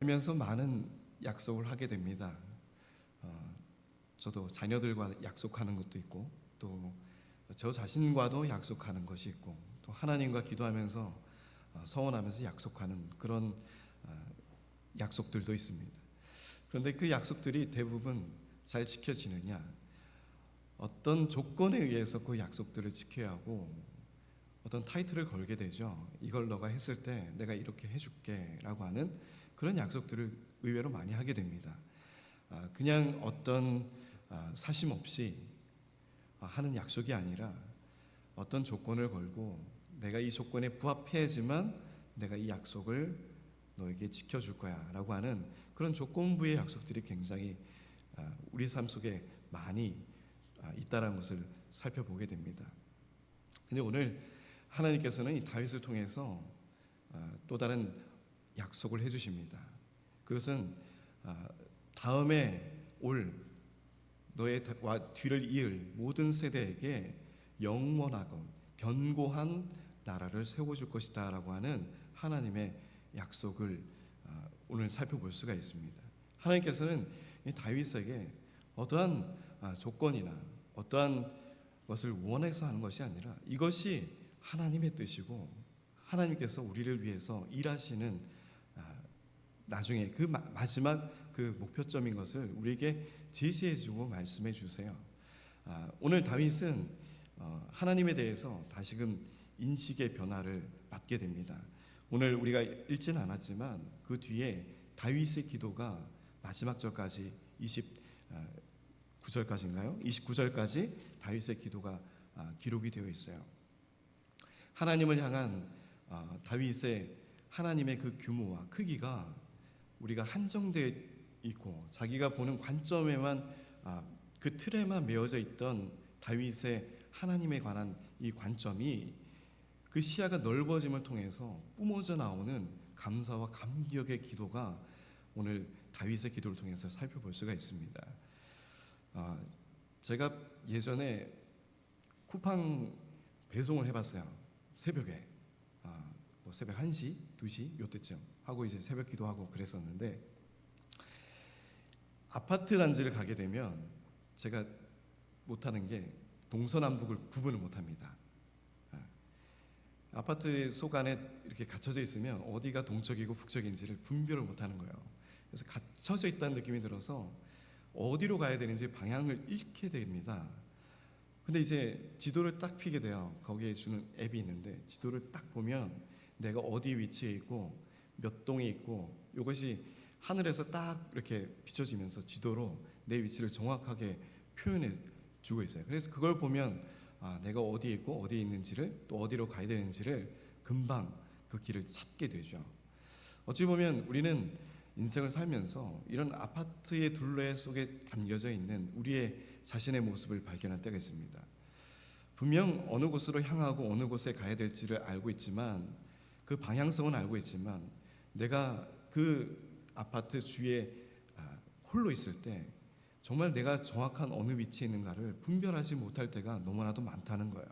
살면서 많은 약속을 하게 됩니다. 저도 자녀들과 약속하는 것도 있고, 또 저 자신과도 약속하는 것이 있고, 또 하나님과 기도하면서 서원하면서 약속하는 그런 약속들도 있습니다. 그런데 그 약속들이 대부분 잘 지켜지느냐, 어떤 조건에 의해서 그 약속들을 지켜야 하고 어떤 타이틀을 걸게 되죠. 이걸 너가 했을 때 내가 이렇게 해줄게 라고 하는 그런 약속들을 의외로 많이 하게 됩니다. 그냥 어떤 사심 없이 하는 약속이 아니라 어떤 조건을 걸고 내가 이 조건에 부합해야지만 내가 이 약속을 너에게 지켜줄 거야 라고 하는 그런 조건부의 약속들이 굉장히 우리 삶 속에 많이 있다는 것을 살펴보게 됩니다. 근데 오늘 하나님께서는 이 다윗을 통해서 또 다른 약속을 해주십니다. 그것은 다음에 올 너의 뒤를 이을 모든 세대에게 영원하고 견고한 나라를 세워줄 것이다 라고 하는 하나님의 약속을 오늘 살펴볼 수가 있습니다. 하나님께서는 이 다윗에게 어떠한 조건이나 어떠한 것을 원해서 하는 것이 아니라 이것이 하나님의 뜻이고 하나님께서 우리를 위해서 일하시는 나중에 그 마지막 그 목표점인 것을 우리에게 제시해주고 말씀해 주세요. 오늘 다윗은 하나님에 대해서 다시금 인식의 변화를 받게 됩니다. 오늘 우리가 읽지는 않았지만 그 뒤에 다윗의 기도가 마지막 절까지 29절까지인가요? 29절까지 다윗의 기도가 기록이 되어 있어요. 하나님을 향한 다윗의 하나님의 그 규모와 크기가 우리가 한정되어 있고 자기가 보는 관점에만 그 틀에만 메어져 있던 다윗의 하나님에 관한 이 관점이 그 시야가 넓어짐을 통해서 뿜어져 나오는 감사와 감격의 기도가 오늘 다윗의 기도를 통해서 살펴볼 수가 있습니다. 제가 예전에 쿠팡 배송을 해봤어요. 새벽에 뭐 새벽 1시, 2시 요때쯤 하고 이제 새벽 기도하고 그랬었는데 아파트 단지를 가게 되면 제가 못하는 게 동서남북을 구분을 못합니다. 아파트 속 안에 이렇게 갇혀져 있으면 어디가 동쪽이고 북쪽인지를 분별을 못하는 거예요. 그래서 갇혀져 있다는 느낌이 들어서 어디로 가야 되는지 방향을 잃게 됩니다. 근데 이제 지도를 딱 펴게 돼요. 거기에 주는 앱이 있는데 지도를 딱 보면 내가 어디 위치에 있고 몇 동에 있고 이것이 하늘에서 딱 이렇게 비춰지면서 지도로 내 위치를 정확하게 표현해 주고 있어요. 그래서 그걸 보면 내가 어디에 있고 어디에 있는지를 또 어디로 가야 되는지를 금방 그 길을 찾게 되죠. 어찌 보면 우리는 인생을 살면서 이런 아파트의 둘레 속에 담겨져 있는 우리의 자신의 모습을 발견할 때가 있습니다. 분명 어느 곳으로 향하고 어느 곳에 가야 될지를 알고 있지만 그 방향성은 알고 있지만 내가 그 아파트 주위에 홀로 있을 때 정말 내가 정확한 어느 위치에 있는가를 분별하지 못할 때가 너무나도 많다는 거예요.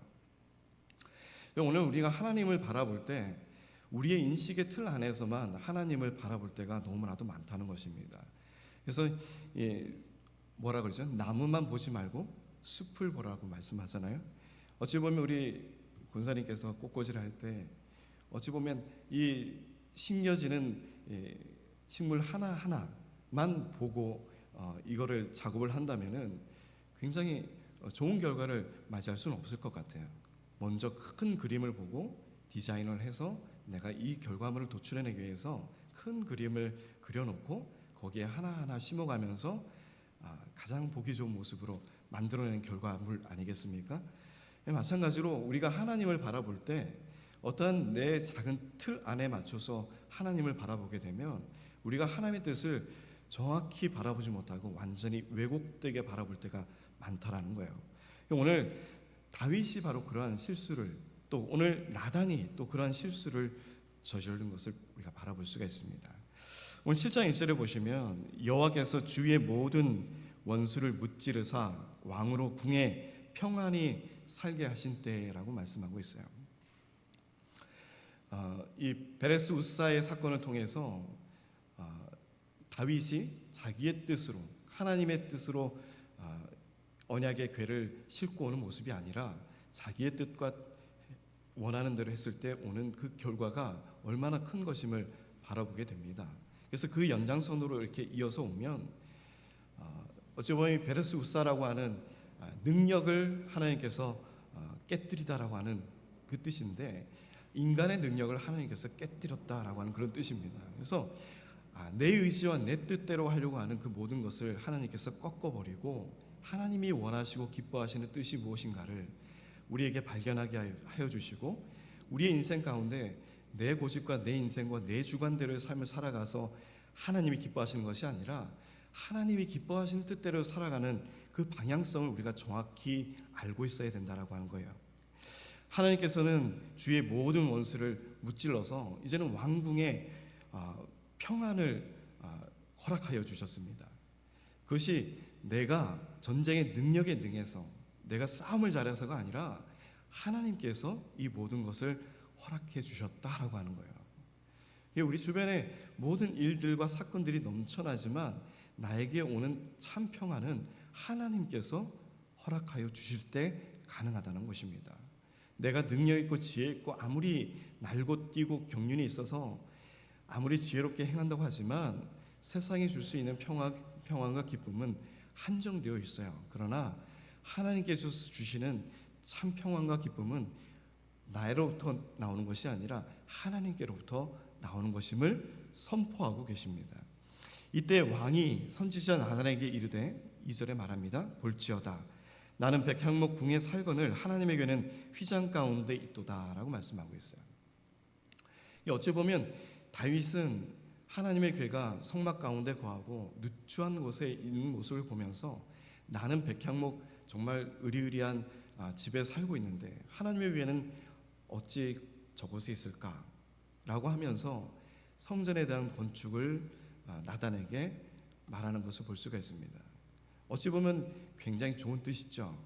오늘 우리가 하나님을 바라볼 때 우리의 인식의 틀 안에서만 하나님을 바라볼 때가 너무나도 많다는 것입니다. 그래서 뭐라 그러죠? 나무만 보지 말고 숲을 보라고 말씀하잖아요. 어찌 보면 우리 권사님께서 꽃꽂이를 할 때 어찌 보면 이 심겨지는 식물 하나하나만 보고 이거를 작업을 한다면은 굉장히 좋은 결과를 맞이할 수는 없을 것 같아요. 먼저 큰 그림을 보고 디자인을 해서 내가 이 결과물을 도출해내기 위해서 큰 그림을 그려놓고 거기에 하나하나 심어가면서 가장 보기 좋은 모습으로 만들어내는 결과물 아니겠습니까? 마찬가지로 우리가 하나님을 바라볼 때 어떠한 내 작은 틀 안에 맞춰서 하나님을 바라보게 되면 우리가 하나님의 뜻을 정확히 바라보지 못하고 완전히 왜곡되게 바라볼 때가 많다라는 거예요. 오늘 다윗이 바로 그러한 실수를 또 오늘 나단이 또 그러한 실수를 저지른 것을 우리가 바라볼 수가 있습니다. 오늘 7장 1절에 보시면 여호와께서 주의 모든 원수를 무찌르사 왕으로 궁에 평안히 살게 하신 때라고 말씀하고 있어요. 이 베레스 우사의 사건을 통해서 다윗이 자기의 뜻으로 하나님의 뜻으로 언약의 궤를 싣고 오는 모습이 아니라 자기의 뜻과 원하는 대로 했을 때 오는 그 결과가 얼마나 큰 것임을 바라보게 됩니다. 그래서 그 연장선으로 이렇게 이어서 오면 어찌 보면 베레스 우사라고 하는 능력을 하나님께서 깨뜨리다라고 하는 그 뜻인데, 인간의 능력을 하나님께서 깨뜨렸다라고 하는 그런 뜻입니다. 그래서 내 의지와 내 뜻대로 하려고 하는 그 모든 것을 하나님께서 꺾어버리고 하나님이 원하시고 기뻐하시는 뜻이 무엇인가를 우리에게 발견하게 하여 주시고, 우리의 인생 가운데 내 고집과 내 인생과 내 주관대로의 삶을 살아가서 하나님이 기뻐하시는 것이 아니라 하나님이 기뻐하시는 뜻대로 살아가는 그 방향성을 우리가 정확히 알고 있어야 된다라고 하는 거예요. 하나님께서는 주의 모든 원수를 무찔러서 이제는 왕궁의 평안을 허락하여 주셨습니다. 그것이 내가 전쟁의 능력에 능해서 내가 싸움을 잘해서가 아니라 하나님께서 이 모든 것을 허락해 주셨다라고 하는 거예요. 우리 주변에 모든 일들과 사건들이 넘쳐나지만 나에게 오는 참 평안은 하나님께서 허락하여 주실 때 가능하다는 것입니다. 내가 능력 있고 지혜 있고 아무리 날고 뛰고 경륜이 있어서 아무리 지혜롭게 행한다고 하지만 세상에 줄 수 있는 평안과 기쁨은 한정되어 있어요. 그러나 하나님께서 주시는 참 평안과 기쁨은 나로부터 나오는 것이 아니라 하나님께로부터 나오는 것임을 선포하고 계십니다. 이때 왕이 선지자 나단에게 이르되 2절에 말합니다. 볼지어다 나는 백향목 궁에 살거늘 하나님의 궤는 휘장 가운데 있도다 라고 말씀하고 있어요. 어찌 보면 다윗은 하나님의 궤가 성막 가운데 거하고 누추한 곳에 있는 모습을 보면서 나는 백향목 정말 으리으리한 집에 살고 있는데 하나님의 궤는 어찌 저곳에 있을까 라고 하면서 성전에 대한 건축을 나단에게 말하는 것을 볼 수가 있습니다. 어찌 보면 굉장히 좋은 뜻이죠.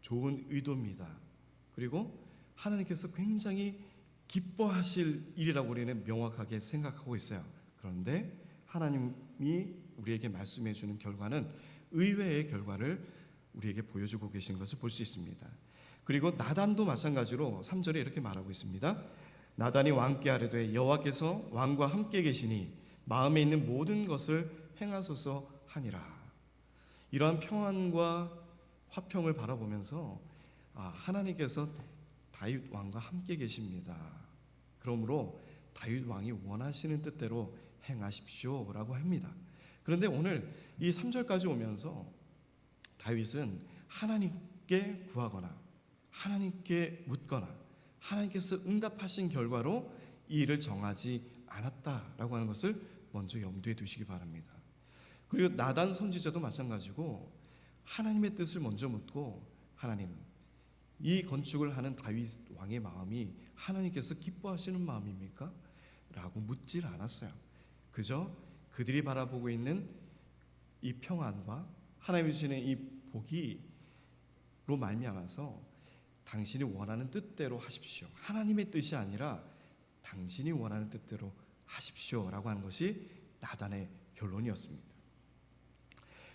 좋은 의도입니다. 그리고 하나님께서 굉장히 기뻐하실 일이라고 우리는 명확하게 생각하고 있어요. 그런데 하나님이 우리에게 말씀해 주는 결과는 의외의 결과를 우리에게 보여주고 계신 것을 볼 수 있습니다. 그리고 나단도 마찬가지로 3절에 이렇게 말하고 있습니다. 나단이 왕께 아뢰되 여호와께서 왕과 함께 계시니 마음에 있는 모든 것을 행하소서 하니라. 이러한 평안과 화평을 바라보면서 하나님께서 다윗 왕과 함께 계십니다. 그러므로 다윗 왕이 원하시는 뜻대로 행하십시오라고 합니다. 그런데 오늘 이 3절까지 오면서 다윗은 하나님께 구하거나 하나님께 묻거나 하나님께서 응답하신 결과로 이 일을 정하지 않았다라고 하는 것을 먼저 염두에 두시기 바랍니다. 그리고 나단 선지자도 마찬가지고 하나님의 뜻을 먼저 묻고 하나님, 이 건축을 하는 다윗 왕의 마음이 하나님께서 기뻐하시는 마음입니까? 라고 묻질 않았어요. 그저 그들이 바라보고 있는 이 평안과 하나님이 주시는 이 복이로 말미암아서 당신이 원하는 뜻대로 하십시오. 하나님의 뜻이 아니라 당신이 원하는 뜻대로 하십시오라고 하는 것이 나단의 결론이었습니다.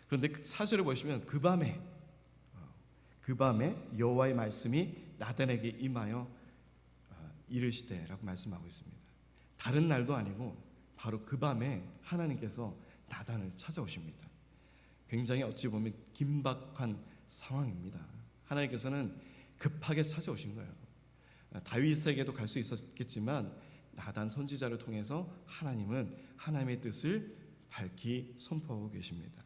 그런데 4절에 보시면 그 밤에 여호와의 말씀이 나단에게 임하여 이르시되라고 말씀하고 있습니다. 다른 날도 아니고 바로 그 밤에 하나님께서 나단을 찾아오십니다. 굉장히 어찌 보면 긴박한 상황입니다. 하나님께서는 급하게 찾아오신 거예요. 다윗에게도 갈 수 있었겠지만 나단 선지자를 통해서 하나님은 하나님의 뜻을 밝히 선포하고 계십니다.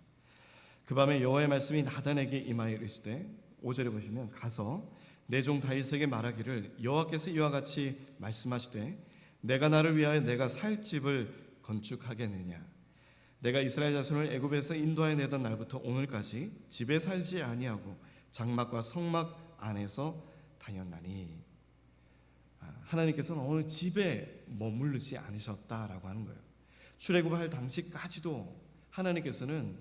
그 밤에 여호와의 말씀이 나단에게 임하여 이르시되 5절에 보시면 가서 내 종 다윗에게 말하기를 여호와께서 이와 같이 말씀하시되 내가 나를 위하여 내가 살 집을 건축하겠느냐 내가 이스라엘 자손을 애굽에서 인도하여 내던 날부터 오늘까지 집에 살지 아니하고 장막과 성막 안에서 다녔나니 하나님께서는 어느 집에 머무르지 않으셨다라고 하는 거예요. 출애굽할 당시까지도 하나님께서는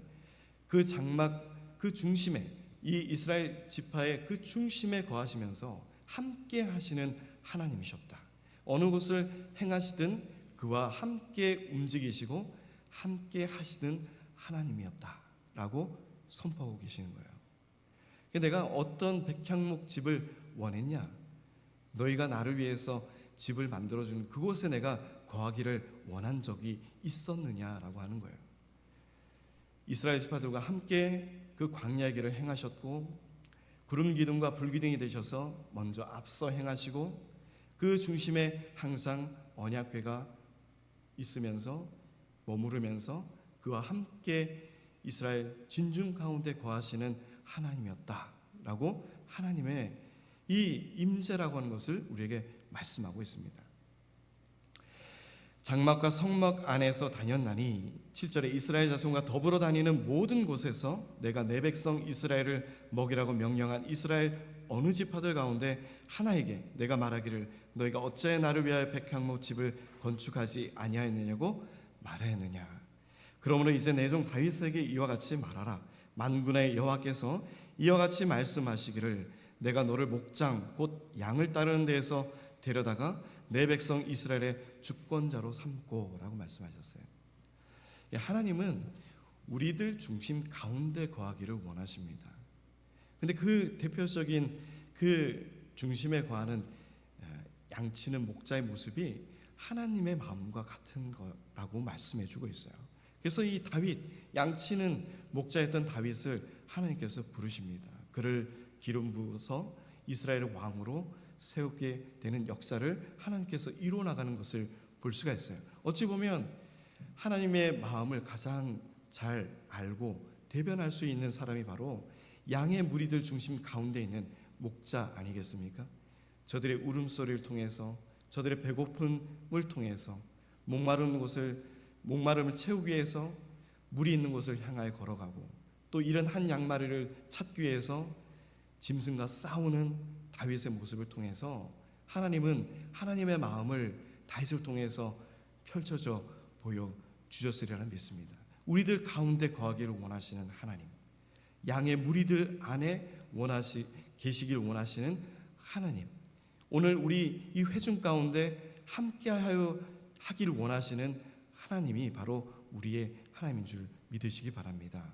그 장막 그 중심에 이 이스라엘 지파의 그 중심에 거하시면서 함께 하시는 하나님이셨다. 어느 곳을 행하시든 그와 함께 움직이시고 함께 하시는 하나님이었다라고 선포하고 계시는 거예요. 내가 어떤 백향목 집을 원했냐? 너희가 나를 위해서 집을 만들어주는 그곳에 내가 거하기를 원한 적이 있었느냐라고 하는 거예요. 이스라엘 지파들과 함께 그 광야의 길을 행하셨고 구름 기둥과 불 기둥이 되셔서 먼저 앞서 행하시고 그 중심에 항상 언약궤가 있으면서 머무르면서 그와 함께 이스라엘 진중 가운데 거하시는 하나님이었다라고 하나님의 이 임재라고 하는 것을 우리에게 말씀하고 있습니다. 장막과 성막 안에서 다녔나니 7절에 이스라엘 자손과 더불어 다니는 모든 곳에서 내가 내 백성 이스라엘을 먹이라고 명령한 이스라엘 어느 지파들 가운데 하나에게 내가 말하기를 너희가 어찌하여 나를 위하여 백향목 집을 건축하지 아니하였느냐고 말하였느냐. 그러므로 이제 내 종 다윗에게 이와 같이 말하라. 만군의 여호와께서 이와 같이 말씀하시기를 내가 너를 목장 곧 양을 따르는 데에서 데려다가 내 백성 이스라엘의 주권자로 삼고 라고 말씀하셨어요. 하나님은 우리들 중심 가운데 거하기를 원하십니다. 근데 그 대표적인 그 중심에 거하는 양치는 목자의 모습이 하나님의 마음과 같은 거라고 말씀해 주고 있어요. 그래서 이 다윗, 양치는 목자였던 다윗을 하나님께서 부르십니다. 그를 기름 부어서 이스라엘의 왕으로 세우게 되는 역사를 하나님께서 이루어 나가는 것을 볼 수가 있어요. 어찌 보면 하나님의 마음을 가장 잘 알고 대변할 수 있는 사람이 바로 양의 무리들 중심 가운데 있는 목자 아니겠습니까? 저들의 울음소리를 통해서 저들의 배고픔을 통해서 목마름을 채우기 위해서 물이 있는 곳을 향하여 걸어가고 또 이런 한 양마리를 찾기 위해서 짐승과 싸우는 다윗의 모습을 통해서 하나님은 하나님의 마음을 다윗을 통해서 펼쳐져 보여주셨으리라 믿습니다. 우리들 가운데 거하기를 원하시는 하나님, 양의 무리들 안에 계시길 원하시는 하나님, 오늘 우리 이 회중 가운데 함께하여 하기를 원하시는 하나님이 바로 우리의 하나님인 줄 믿으시기 바랍니다.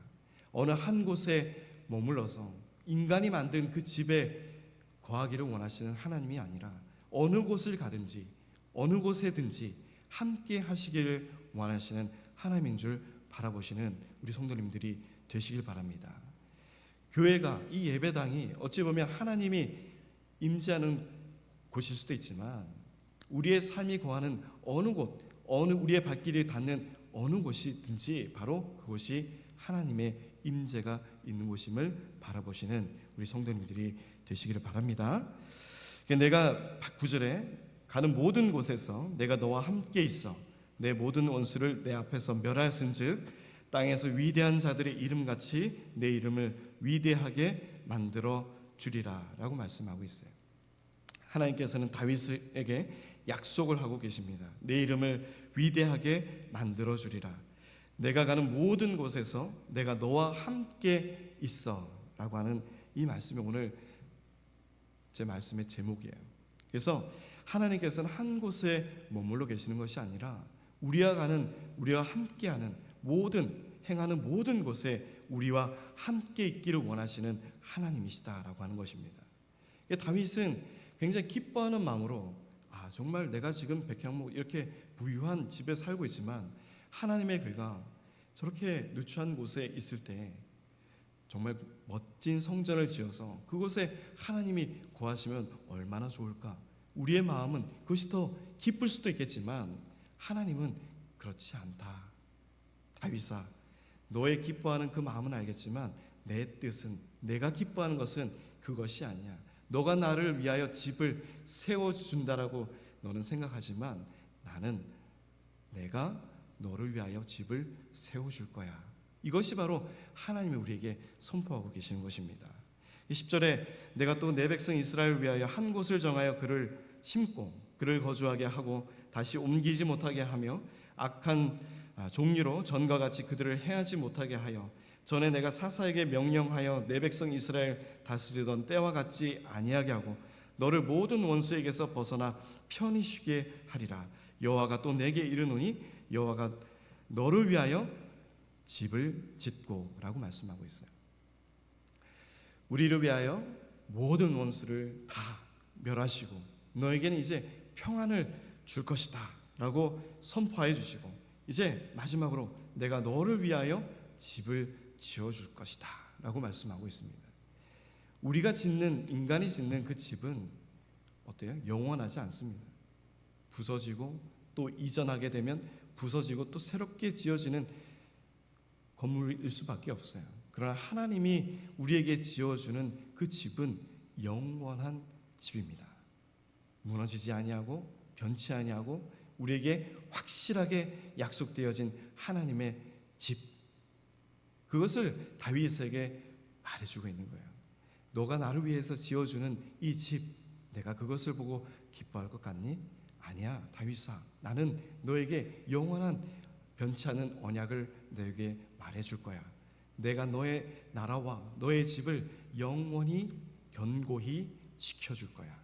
어느 한 곳에 머물러서 인간이 만든 그 집에 거하기를 원하시는 하나님이 아니라 어느 곳을 가든지 어느 곳에든지 함께 하시기를 원하시는 하나님인 줄 바라보시는 우리 성도님들이 되시길 바랍니다. 교회가, 이 예배당이 어찌 보면 하나님이 임재하는 곳일 수도 있지만 우리의 삶이 거하는 어느 곳, 우리의 발길이 닿는 어느 곳이든지 바로 그곳이 하나님의 임재가 있는 곳임을 바라보시는 우리 성도님들이 되시기를 바랍니다. 내가 9절에 가는 모든 곳에서 내가 너와 함께 있어 내 모든 원수를 내 앞에서 멸하였은즉 땅에서 위대한 자들의 이름같이 내 이름을 위대하게 만들어 주리라 라고 말씀하고 있어요. 하나님께서는 다윗에게 약속을 하고 계십니다. 내 이름을 위대하게 만들어 주리라. 내가 가는 모든 곳에서 내가 너와 함께 있어 라고 하는 이 말씀이 오늘 제 말씀의 제목이에요. 그래서 하나님께서는 한 곳에 머물러 계시는 것이 아니라 우리와 함께하는 행하는 모든 곳에 우리와 함께 있기를 원하시는 하나님이시다라고 하는 것입니다. 다윗은 굉장히 기뻐하는 마음으로 정말 내가 지금 백향목 이렇게 부유한 집에 살고 있지만 하나님의 괴가 저렇게 누추한 곳에 있을 때 정말 멋진 성전을 지어서 그곳에 하나님이 거하시면 얼마나 좋을까. 우리의 마음은 그것이 더 기쁠 수도 있겠지만 하나님은 그렇지 않다. 다윗아, 너의 기뻐하는 그 마음은 알겠지만 내 뜻은, 내가 기뻐하는 것은 그것이 아니야. 너가 나를 위하여 집을 세워준다라고 너는 생각하지만 나는 내가 너를 위하여 집을 세워줄 거야. 이것이 바로 하나님이 우리에게 선포하고 계시는 것입니다. 10절에 내가 또 내 백성 이스라엘을 위하여 한 곳을 정하여 그를 심고 그를 거주하게 하고 다시 옮기지 못하게 하며 악한 종류로 전과 같이 그들을 해하지 못하게 하여 전에 내가 사사에게 명령하여 내 백성 이스라엘 다스리던 때와 같지 아니하게 하고 너를 모든 원수에게서 벗어나 편히 쉬게 하리라. 여호와가 또 내게 이르노니 여호와가 너를 위하여 집을 짓고 라고 말씀하고 있어요. 우리를 위하여 모든 원수를 다 멸하시고 너에게는 이제 평안을 줄 것이다 라고 선포해 주시고, 이제 마지막으로 내가 너를 위하여 집을 지어줄 것이다 라고 말씀하고 있습니다. 우리가 짓는, 인간이 짓는 그 집은 어때요? 영원하지 않습니다. 부서지고 또 이전하게 되면 부서지고 또 새롭게 지어지는 건물일 수밖에 없어요. 그러나 하나님이 우리에게 지어주는 그 집은 영원한 집입니다. 무너지지 아니하고 변치 아니하고 우리에게 확실하게 약속되어진 하나님의 집, 그것을 다윗에게 말해주고 있는 거예요. 너가 나를 위해서 지어주는 이 집, 내가 그것을 보고 기뻐할 것 같니? 아니야, 다윗아, 나는 너에게 영원한 변치 않은 언약을 너에게 말해줄 거야. 내가 너의 나라와 너의 집을 영원히 견고히 지켜줄 거야.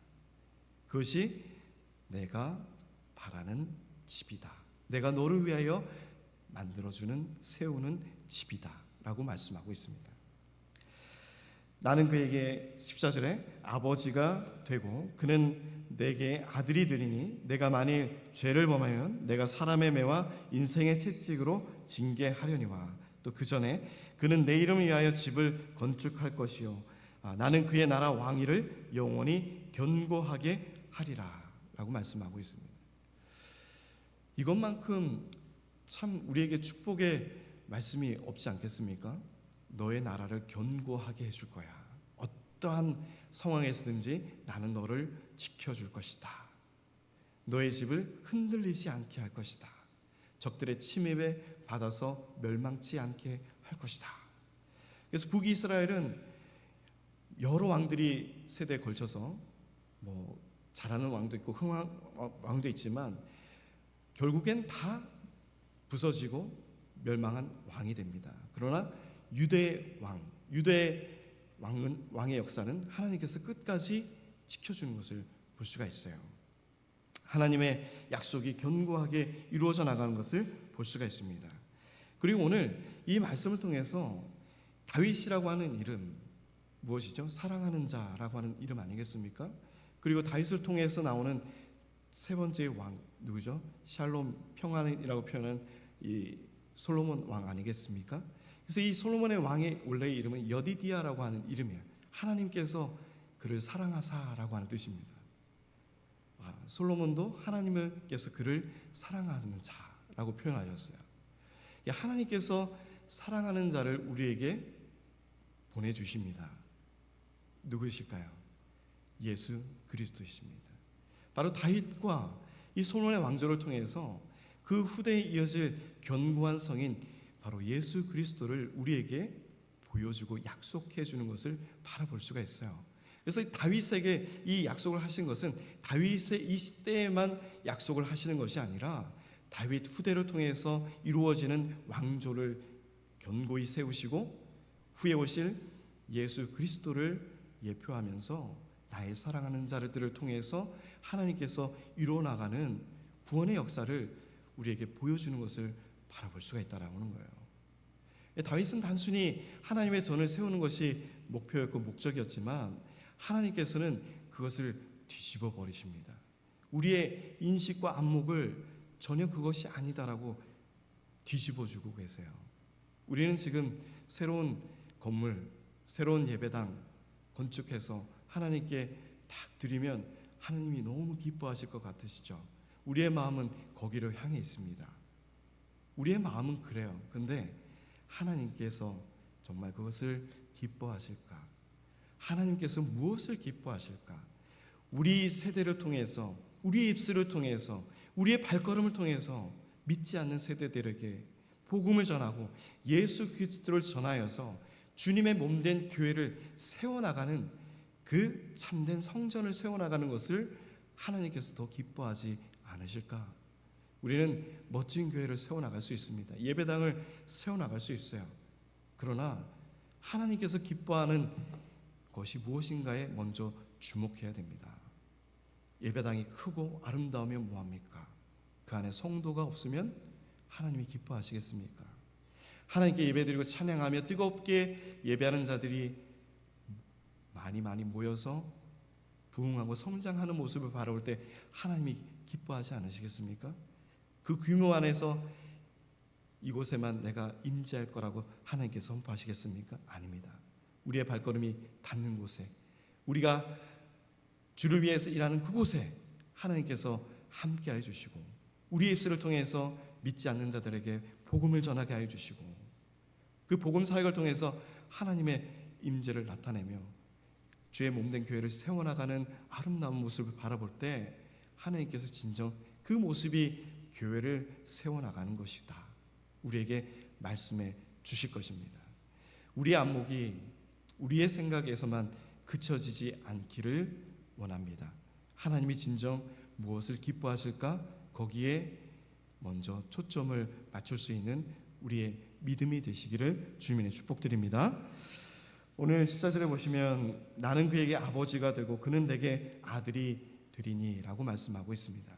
그것이 내가 바라는 집이다. 내가 너를 위하여 만들어주는, 세우는 집이다 라고 말씀하고 있습니다. 나는 그에게 14절에 아버지가 되고 그는 내게 아들이 되리니 내가 만일 죄를 범하면 내가 사람의 매와 인생의 채찍으로 징계하려니와 또 그 전에 그는 내 이름을 위하여 집을 건축할 것이요 나는 그의 나라 왕위를 영원히 견고하게 하리라 라고 말씀하고 있습니다. 이것만큼 참 우리에게 축복의 말씀이 없지 않겠습니까? 너의 나라를 견고하게 해줄 거야. 어떠한 상황에서든지 나는 너를 지켜줄 것이다. 너의 집을 흔들리지 않게 할 것이다. 적들의 침입에 받아서 멸망치 않게 할 것이다. 그래서 북이스라엘은 여러 왕들이 세대에 걸쳐서 잘하는 왕도 있고 흥한 왕도 있지만 결국엔 다 부서지고 멸망한 왕이 됩니다. 그러나 유대의 왕의 역사는 하나님께서 끝까지 지켜주는 것을 볼 수가 있어요. 하나님의 약속이 견고하게 이루어져 나가는 것을 볼 수가 있습니다. 그리고 오늘 이 말씀을 통해서 다윗이라고 하는 이름 무엇이죠? 사랑하는 자라고 하는 이름 아니겠습니까? 그리고 다윗을 통해서 나오는 세 번째 왕 누구죠? 샬롬, 평안이라고 표현한 이 솔로몬 왕 아니겠습니까? 그래서 이 솔로몬의 왕의 원래의 이름은 여디디아라고 하는 이름이에요. 하나님께서 그를 사랑하사라고 하는 뜻입니다. 솔로몬도 하나님께서 그를 사랑하는 자라고 표현하셨어요. 하나님께서 사랑하는 자를 우리에게 보내주십니다. 누구실까요? 예수 그리스도이십니다. 바로 다윗과 이 솔로몬의 왕조를 통해서 그 후대에 이어질 견고한 성인 바로 예수 그리스도를 우리에게 보여주고 약속해 주는 것을 바라볼 수가 있어요. 그래서 다윗에게 이 약속을 하신 것은 다윗의 이 시대에만 약속을 하시는 것이 아니라 다윗 후대를 통해서 이루어지는 왕조를 견고히 세우시고 후에 오실 예수 그리스도를 예표하면서 나의 사랑하는 자들을 통해서 하나님께서 이루어나가는 구원의 역사를 우리에게 보여주는 것을 바라볼 수가 있다라는 거예요. 다윗은 단순히 하나님의 전을 세우는 것이 목표였고 목적이었지만 하나님께서는 그것을 뒤집어 버리십니다. 우리의 인식과 안목을 전혀 그것이 아니다라고 뒤집어 주고 계세요. 우리는 지금 새로운 건물, 새로운 예배당 건축해서 하나님께 딱 드리면 하나님이 너무 기뻐하실 것 같으시죠? 우리의 마음은 거기를 향해 있습니다. 우리의 마음은 그래요. 근데 하나님께서 정말 그것을 기뻐하실까? 하나님께서 무엇을 기뻐하실까? 우리 세대를 통해서, 우리의 입술을 통해서, 우리의 발걸음을 통해서 믿지 않는 세대들에게 복음을 전하고 예수 그리스도를 전하여서 주님의 몸된 교회를 세워나가는 그 참된 성전을 세워나가는 것을 하나님께서 더 기뻐하지 않으실까? 우리는 멋진 교회를 세워나갈 수 있습니다. 예배당을 세워나갈 수 있어요. 그러나 하나님께서 기뻐하는 것이 무엇인가에 먼저 주목해야 됩니다. 예배당이 크고 아름다우면 뭐합니까? 그 안에 성도가 없으면 하나님이 기뻐하시겠습니까? 하나님께 예배드리고 찬양하며 뜨겁게 예배하는 자들이 많이 모여서 부흥하고 성장하는 모습을 바라볼 때 하나님이 기뻐하지 않으시겠습니까? 그 규모 안에서 이곳에만 내가 임재할 거라고 하나님께서 선포하시겠습니까? 아닙니다. 우리의 발걸음이 닿는 곳에, 우리가 주를 위해서 일하는 그곳에 하나님께서 함께해 주시고, 우리의 입술을 통해서 믿지 않는 자들에게 복음을 전하게 해 주시고, 그 복음 사역을 통해서 하나님의 임재를 나타내며 주의 몸된 교회를 세워나가는 아름다운 모습을 바라볼 때 하나님께서 진정 그 모습이 교회를 세워나가는 것이다, 우리에게 말씀해 주실 것입니다. 우리의 안목이 우리의 생각에서만 그쳐지지 않기를 원합니다. 하나님이 진정 무엇을 기뻐하실까? 거기에 먼저 초점을 맞출 수 있는 우리의 믿음이 되시기를 주님의 축복드립니다. 오늘 14절에 보시면 나는 그에게 아버지가 되고 그는 내게 아들이 되리니 라고 말씀하고 있습니다.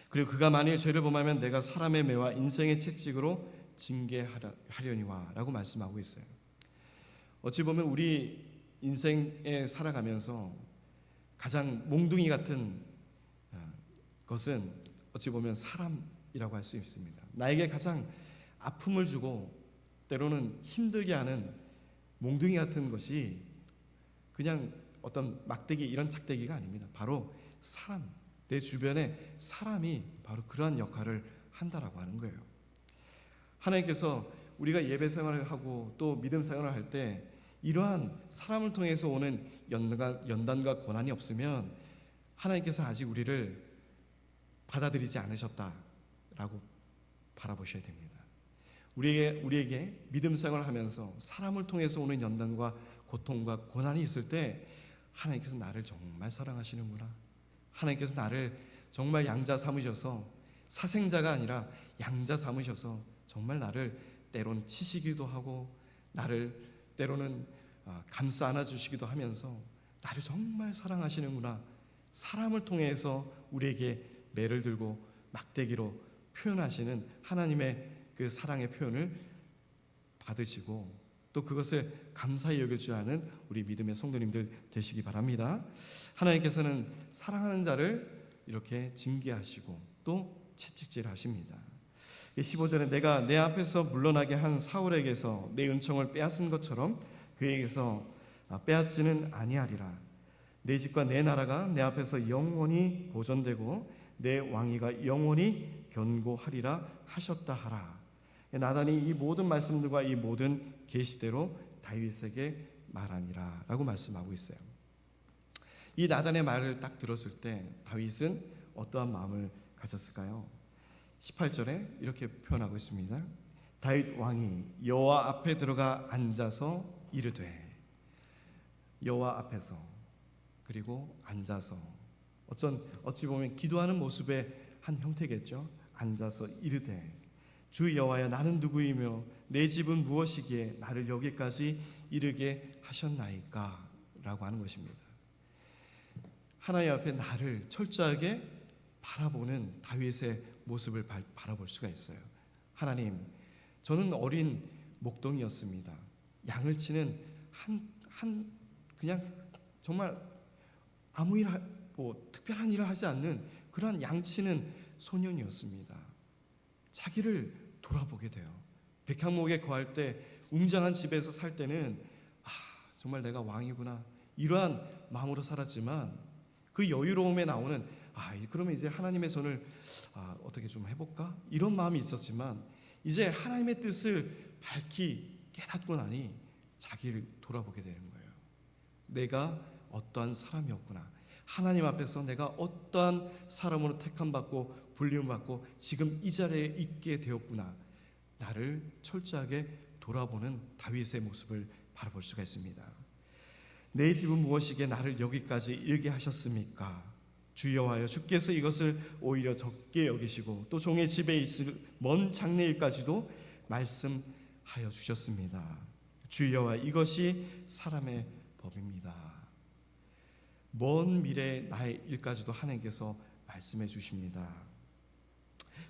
그리고 그가 만일 죄를 범하면 내가 사람의 매와 인생의 채찍으로 징계하려니와 라고 말씀하고 있어요. 어찌 보면 우리 인생에 살아가면서 가장 몽둥이 같은 것은 어찌 보면 사람이라고 할 수 있습니다. 나에게 가장 아픔을 주고 때로는 힘들게 하는 몽둥이 같은 것이 그냥 어떤 막대기 이런 작대기가 아닙니다. 바로 사람, 내 주변에 사람이 바로 그러한 역할을 한다라고 하는 거예요. 하나님께서 우리가 예배 생활을 하고 또 믿음 생활을 할 때 이러한 사람을 통해서 오는 연단과 고난이 없으면 하나님께서 아직 우리를 받아들이지 않으셨다라고 바라보셔야 됩니다. 우리에게 믿음 생활을 하면서 사람을 통해서 오는 연단과 고통과 고난이 있을 때 하나님께서 나를 정말 사랑하시는구나, 하나님께서 나를 정말 양자 삼으셔서 사생자가 아니라 양자 삼으셔서 정말 나를 때론 치시기도 하고 나를 때로는 감싸 안아주시기도 하면서 나를 정말 사랑하시는구나, 사람을 통해서 우리에게 매를 들고 막대기로 표현하시는 하나님의 그 사랑의 표현을 받으시고 또 그것을 감사히 여겨주지 않은 우리 믿음의 성도님들 되시기 바랍니다. 하나님께서는 사랑하는 자를 이렇게 징계하시고 또 채찍질하십니다. 15절에 내가 내 앞에서 물러나게 한 사울에게서 내 은총을 빼앗은 것처럼 그에게서 빼앗지는 아니하리라. 내 집과 내 나라가 내 앞에서 영원히 보존되고 내 왕위가 영원히 견고하리라 하셨다 하라. 나단이 이 모든 말씀들과 이 모든 계시대로 다윗에게 말하니라 라고 말씀하고 있어요. 이 나단의 말을 딱 들었을 때 다윗은 어떠한 마음을 가졌을까요? 18절에 이렇게 표현하고 있습니다. 다윗 왕이 여호와 앞에 들어가 앉아서 이르되, 여호와 앞에서 그리고 앉아서, 어찌 보면 기도하는 모습의 한 형태겠죠. 앉아서 이르되 주 여호와여 나는 누구이며 내 집은 무엇이기에 나를 여기까지 이르게 하셨나이까 라고 하는 것입니다. 하나님 앞에 나를 철저하게 바라보는 다윗의 모습을 바라볼 수가 있어요. 하나님, 저는 어린 목동이었습니다. 양을 치는 그냥 정말 아무 일, 특별한 일을 하지 않는 그러한 양치는 소년이었습니다. 자기를 돌아보게 돼요. 백향목에 거할 때, 웅장한 집에서 살 때는 정말 내가 왕이구나 이러한 마음으로 살았지만 그 여유로움에 나오는 그러면 이제 하나님의 손을 어떻게 좀 해볼까 이런 마음이 있었지만 이제 하나님의 뜻을 밝히 깨닫고 나니 자기를 돌아보게 되는 거예요. 내가 어떠한 사람이었구나, 하나님 앞에서 내가 어떠한 사람으로 택함받고 불림받고 지금 이 자리에 있게 되었구나, 나를 철저하게 돌아보는 다윗의 모습을 바라볼 수가 있습니다. 내 집은 무엇이기에 나를 여기까지 이르게 하셨습니까? 주 여호와여, 주께서 이것을 오히려 적게 여기시고 또 종의 집에 있을 먼 장래일까지도 말씀하여 주셨습니다. 주 여호와, 이것이 사람의 법입니다. 먼 미래 나의 일까지도 하나님께서 말씀해 주십니다.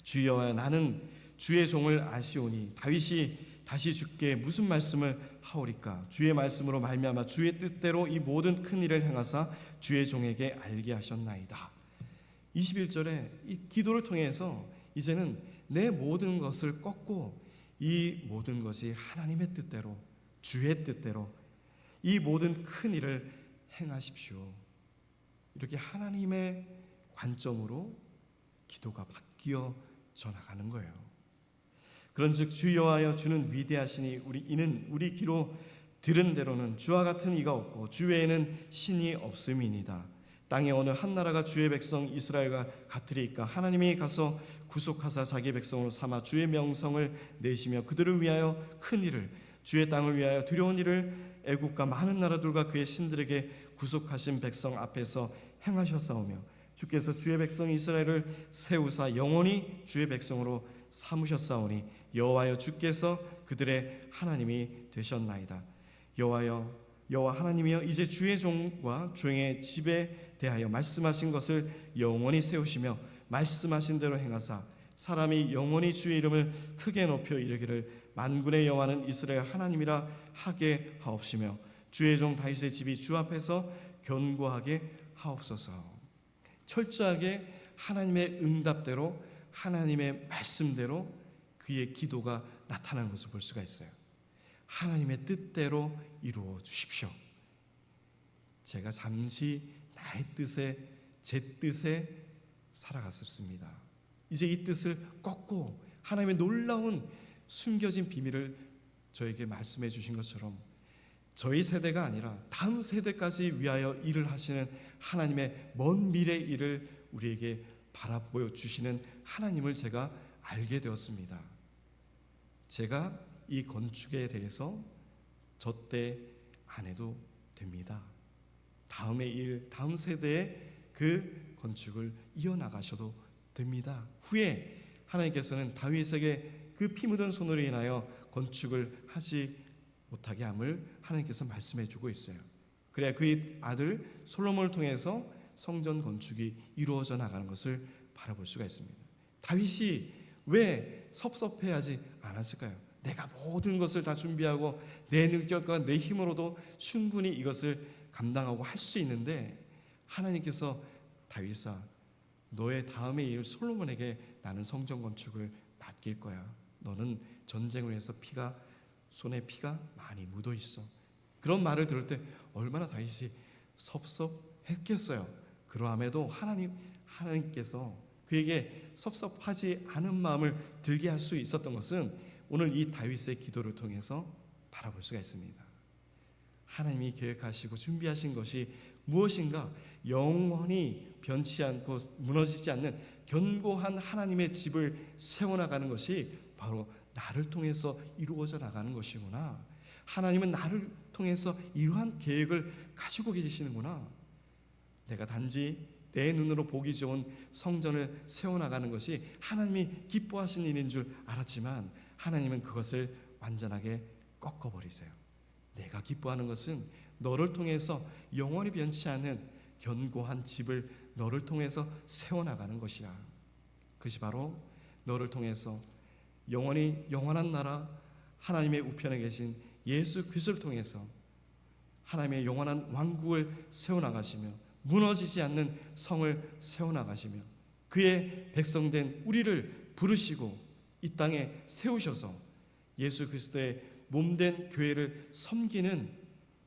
주여 나는 주의 종을 아시오니 다윗이 다시 주께 무슨 말씀을 하오리까? 주의 말씀으로 말미암아 주의 뜻대로 이 모든 큰 일을 행하사 주의 종에게 알게 하셨나이다. 21절에 이 기도를 통해서 이제는 내 모든 것을 꺾고 이 모든 것이 하나님의 뜻대로, 주의 뜻대로 이 모든 큰 일을 행하십시오. 이렇게 하나님의 관점으로 기도가 바뀌어 나가는 거예요. 그런즉 주 여호와여 주는 위대하시니 이는 우리 귀로 들은 대로는 주와 같은 이가 없고 주 외에는 신이 없음이니이다. 땅에 어느 한 나라가 주의 백성 이스라엘과 같으리이까? 하나님이 가서 구속하사 자기 백성으로 삼아 주의 명성을 내시며 그들을 위하여 큰 일을, 주의 땅을 위하여 두려운 일을 애국과 많은 나라들과 그의 신들에게 구속하신 백성 앞에서 행하셨사오며 주께서 주의 백성 이스라엘을 세우사 영원히 주의 백성으로 삼으셨사오니 여호와여 주께서 그들의 하나님이 되셨나이다. 여호와 하나님이여 이제 주의 종과 종의 집에 대하여 말씀하신 것을 영원히 세우시며 말씀하신 대로 행하사 사람이 영원히 주의 이름을 크게 높여 이르기를 만군의 여호와는 이스라엘 하나님이라 하게 하옵시며 주의 종 다윗의 집이 주 앞에서 견고하게 하옵소서. 철저하게 하나님의 응답대로 하나님의 말씀대로 그의 기도가 나타나는 것을 볼 수가 있어요. 하나님의 뜻대로 이루어 주십시오. 제가 잠시 나의 뜻에, 제 뜻에 살아갔었습니다. 이제 이 뜻을 꺾고 하나님의 놀라운 숨겨진 비밀을 저에게 말씀해 주신 것처럼 저희 세대가 아니라 다음 세대까지 위하여 일을 하시는 하나님의 먼 미래 일을 우리에게 바라보여 주시는 하나님을 제가 알게 되었습니다. 제가 이 건축에 대해서 저 때 안 해도 됩니다. 다음의 일, 다음 세대의 그 건축을 이어나가셔도 됩니다. 후에 하나님께서는 다윗에게 그 피 묻은 손으로 인하여 건축을 하지 못하게 함을 하나님께서 말씀해 주고 있어요. 그래야 그의 아들 솔로몬을 통해서 성전 건축이 이루어져 나가는 것을 바라볼 수가 있습니다. 다윗이 왜 섭섭해하지 않았을까요? 내가 모든 것을 다 준비하고 내 능력과 내 힘으로도 충분히 이것을 감당하고 할 수 있는데 하나님께서 다윗아 너의 다음의 일 솔로몬에게 나는 성전 건축을 맡길 거야. 너는 전쟁을 해서 손에 피가 많이 묻어 있어. 그런 말을 들을 때 얼마나 다윗이 섭섭했겠어요. 그러함에도 하나님께서 그에게 섭섭하지 않은 마음을 들게 할 수 있었던 것은 오늘 이 다윗의 기도를 통해서 바라볼 수가 있습니다. 하나님이 계획하시고 준비하신 것이 무엇인가? 영원히 변치 않고 무너지지 않는 견고한 하나님의 집을 세워나가는 것이 바로 나를 통해서 이루어져 나가는 것이구나. 하나님은 나를 통해서 이러한 계획을 가지고 계시는구나. 내가 단지 내 눈으로 보기 좋은 성전을 세워나가는 것이 하나님이 기뻐하시는 일인 줄 알았지만 하나님은 그것을 완전하게 꺾어버리세요. 내가 기뻐하는 것은 너를 통해서 영원히 변치 않는 견고한 집을 너를 통해서 세워나가는 것이야. 그것이 바로 너를 통해서 영원한 나라 하나님의 우편에 계신 예수 그리스도를 통해서 하나님의 영원한 왕국을 세워나가시며 무너지지 않는 성을 세워나가시며 그의 백성된 우리를 부르시고 이 땅에 세우셔서 예수 그리스도의 몸된 교회를 섬기는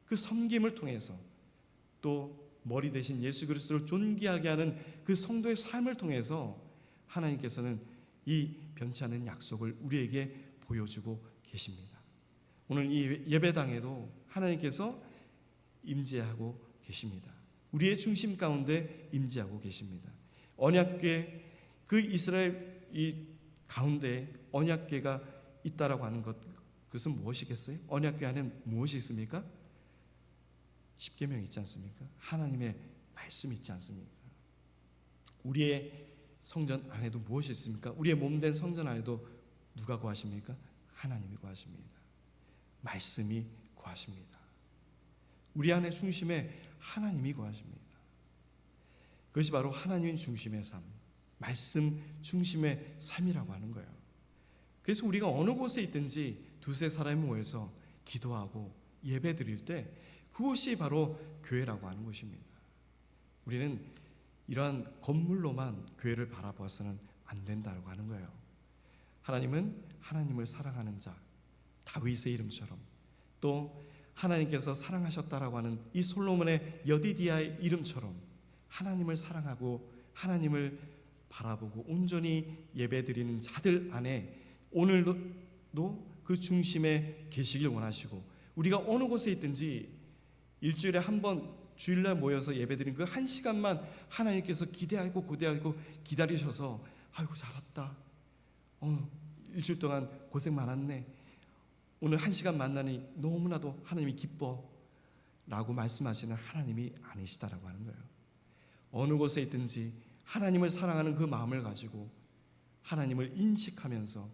그 섬김을 통해서 또 머리 대신 예수 그리스도를 존귀하게 하는 그 성도의 삶을 통해서 하나님께서는 이 변치 않는 약속을 우리에게 보여주고 계십니다. 오늘 이 예배당에도 하나님께서 임재하고 계십니다. 우리의 중심 가운데 임재하고 계십니다. 언약궤 그 이스라엘 이 가운데 언약궤가 있다라고 하는 그것은 무엇이겠어요? 언약궤 안에 무엇이 있습니까? 십계명 있지 않습니까? 하나님의 말씀이 있지 않습니까? 우리의 성전 안에도 무엇이 있습니까? 우리의 몸된 성전 안에도 누가 거하십니까? 하나님이 거하십니다. 말씀이 거하십니다. 우리 안의 중심에 하나님이 거하십니다. 그것이 바로 하나님 중심의 삶. 말씀 중심의 삶이라고 하는 거예요. 그래서 우리가 어느 곳에 있든지 두세 사람이 모여서 기도하고 예배 드릴 때 그곳이 바로 교회라고 하는 곳입니다. 우리는 이러한 건물로만 교회를 바라봐서는 안 된다고 하는 거예요. 하나님은 하나님을 사랑하는 자, 다윗의 이름처럼, 또 하나님께서 사랑하셨다라고 하는 이 솔로몬의 여디디아의 이름처럼 하나님을 사랑하고 하나님을 바라보고 온전히 예배드리는 자들 안에 오늘도 그 중심에 계시길 원하시고, 우리가 어느 곳에 있든지 일주일에 한 번 주일날 모여서 예배드리는 그 한 시간만 하나님께서 기대하고 고대하고 기다리셔서 아이고 잘 왔다, 일주일 동안 고생 많았네, 오늘 한 시간 만나니 너무나도 하나님이 기뻐 라고 말씀하시는 하나님이 아니시다라고 하는 거예요. 어느 곳에 있든지 하나님을 사랑하는 그 마음을 가지고 하나님을 인식하면서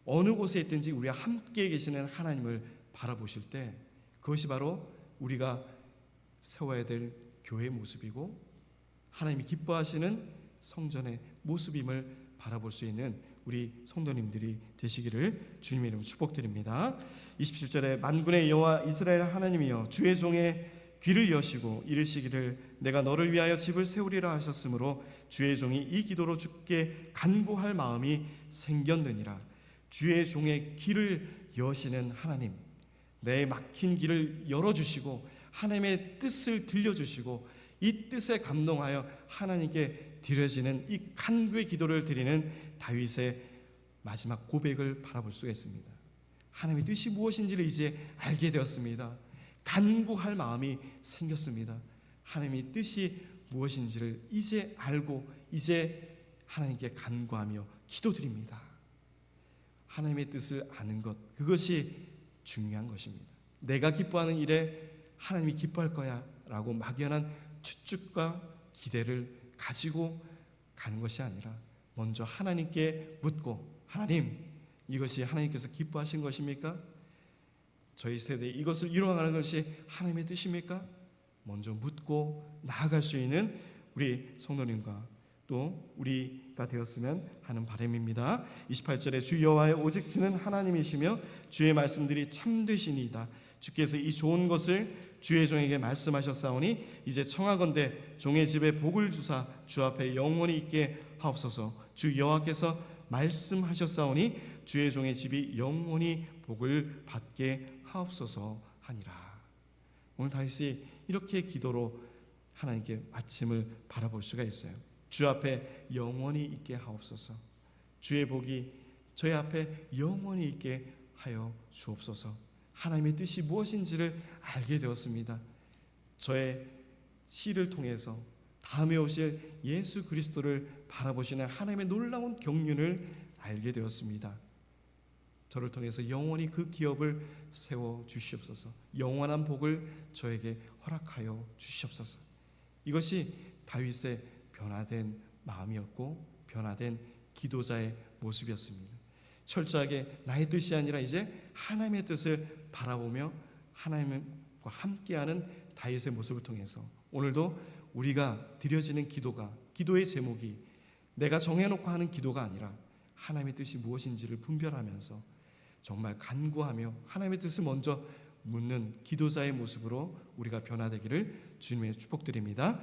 어느 곳에 있든지 우리와 함께 계시는 하나님을 바라보실 때 그것이 바로 우리가 세워야 될 교회의 모습이고 하나님이 기뻐하시는 성전의 모습임을 바라볼 수 있는 우리 성도님들이 되시기를 주님의 이름으로 축복드립니다. 27절에 만군의 여호와 이스라엘 하나님이여 주의 종의 귀를 여시고 이르시기를 내가 너를 위하여 집을 세우리라 하셨으므로 주의 종이 이 기도로 주께 간구할 마음이 생겼느니라. 주의 종의 길을 여시는 하나님, 내 막힌 길을 열어주시고 하나님의 뜻을 들려주시고 이 뜻에 감동하여 하나님께 드려지는 이 간구의 기도를 드리는 다윗의 마지막 고백을 바라볼 수가 있습니다. 하나님의 뜻이 무엇인지를 이제 알게 되었습니다. 간구할 마음이 생겼습니다. 하나님의 뜻이 무엇인지를 이제 알고 이제 하나님께 간구하며 기도드립니다. 하나님의 뜻을 아는 것, 그것이 중요한 것입니다. 내가 기뻐하는 일에 하나님이 기뻐할 거야 라고 막연한 추측과 기대를 가지고 가는 것이 아니라 먼저 하나님께 묻고, 하나님, 이것이 하나님께서 기뻐하신 것입니까? 저희 세대에 이것을 이루어가는 것이 하나님의 뜻입니까? 먼저 묻고 나아갈 수 있는 우리 성도님과 또 우리가 되었으면 하는 바람입니다. 28절에 주 여호와의 오직 주는 하나님이시며 주의 말씀들이 참되시니이다. 주께서 이 좋은 것을 주의 종에게 말씀하셨사오니 이제 청하건대 종의 집에 복을 주사 주 앞에 영원히 있게 하옵소서. 주 여호와께서 말씀하셨사오니 주의 종의 집이 영원히 복을 받게 하옵소서 하니라. 오늘 다윗이 이렇게 기도로 하나님께 아침을 바라볼 수가 있어요. 주 앞에 영원히 있게 하옵소서. 주의 복이 저희 앞에 영원히 있게 하여 주옵소서. 하나님의 뜻이 무엇인지를 알게 되었습니다. 저의 시를 통해서 다음에 오실 예수 그리스도를 바라보시는 하나님의 놀라운 경륜을 알게 되었습니다. 저를 통해서 영원히 그 기업을 세워 주시옵소서. 영원한 복을 저에게 허락하여 주시옵소서. 이것이 다윗의 변화된 마음이었고 변화된 기도자의 모습이었습니다. 철저하게 나의 뜻이 아니라 이제 하나님의 뜻을 바라보며 하나님과 함께하는 다윗의 모습을 통해서 오늘도 우리가 드려지는 기도가, 기도의 제목이 내가 정해놓고 하는 기도가 아니라 하나님의 뜻이 무엇인지를 분별하면서 정말 간구하며 하나님의 뜻을 먼저 묻는 기도자의 모습으로 우리가 변화되기를 주님의 축복드립니다.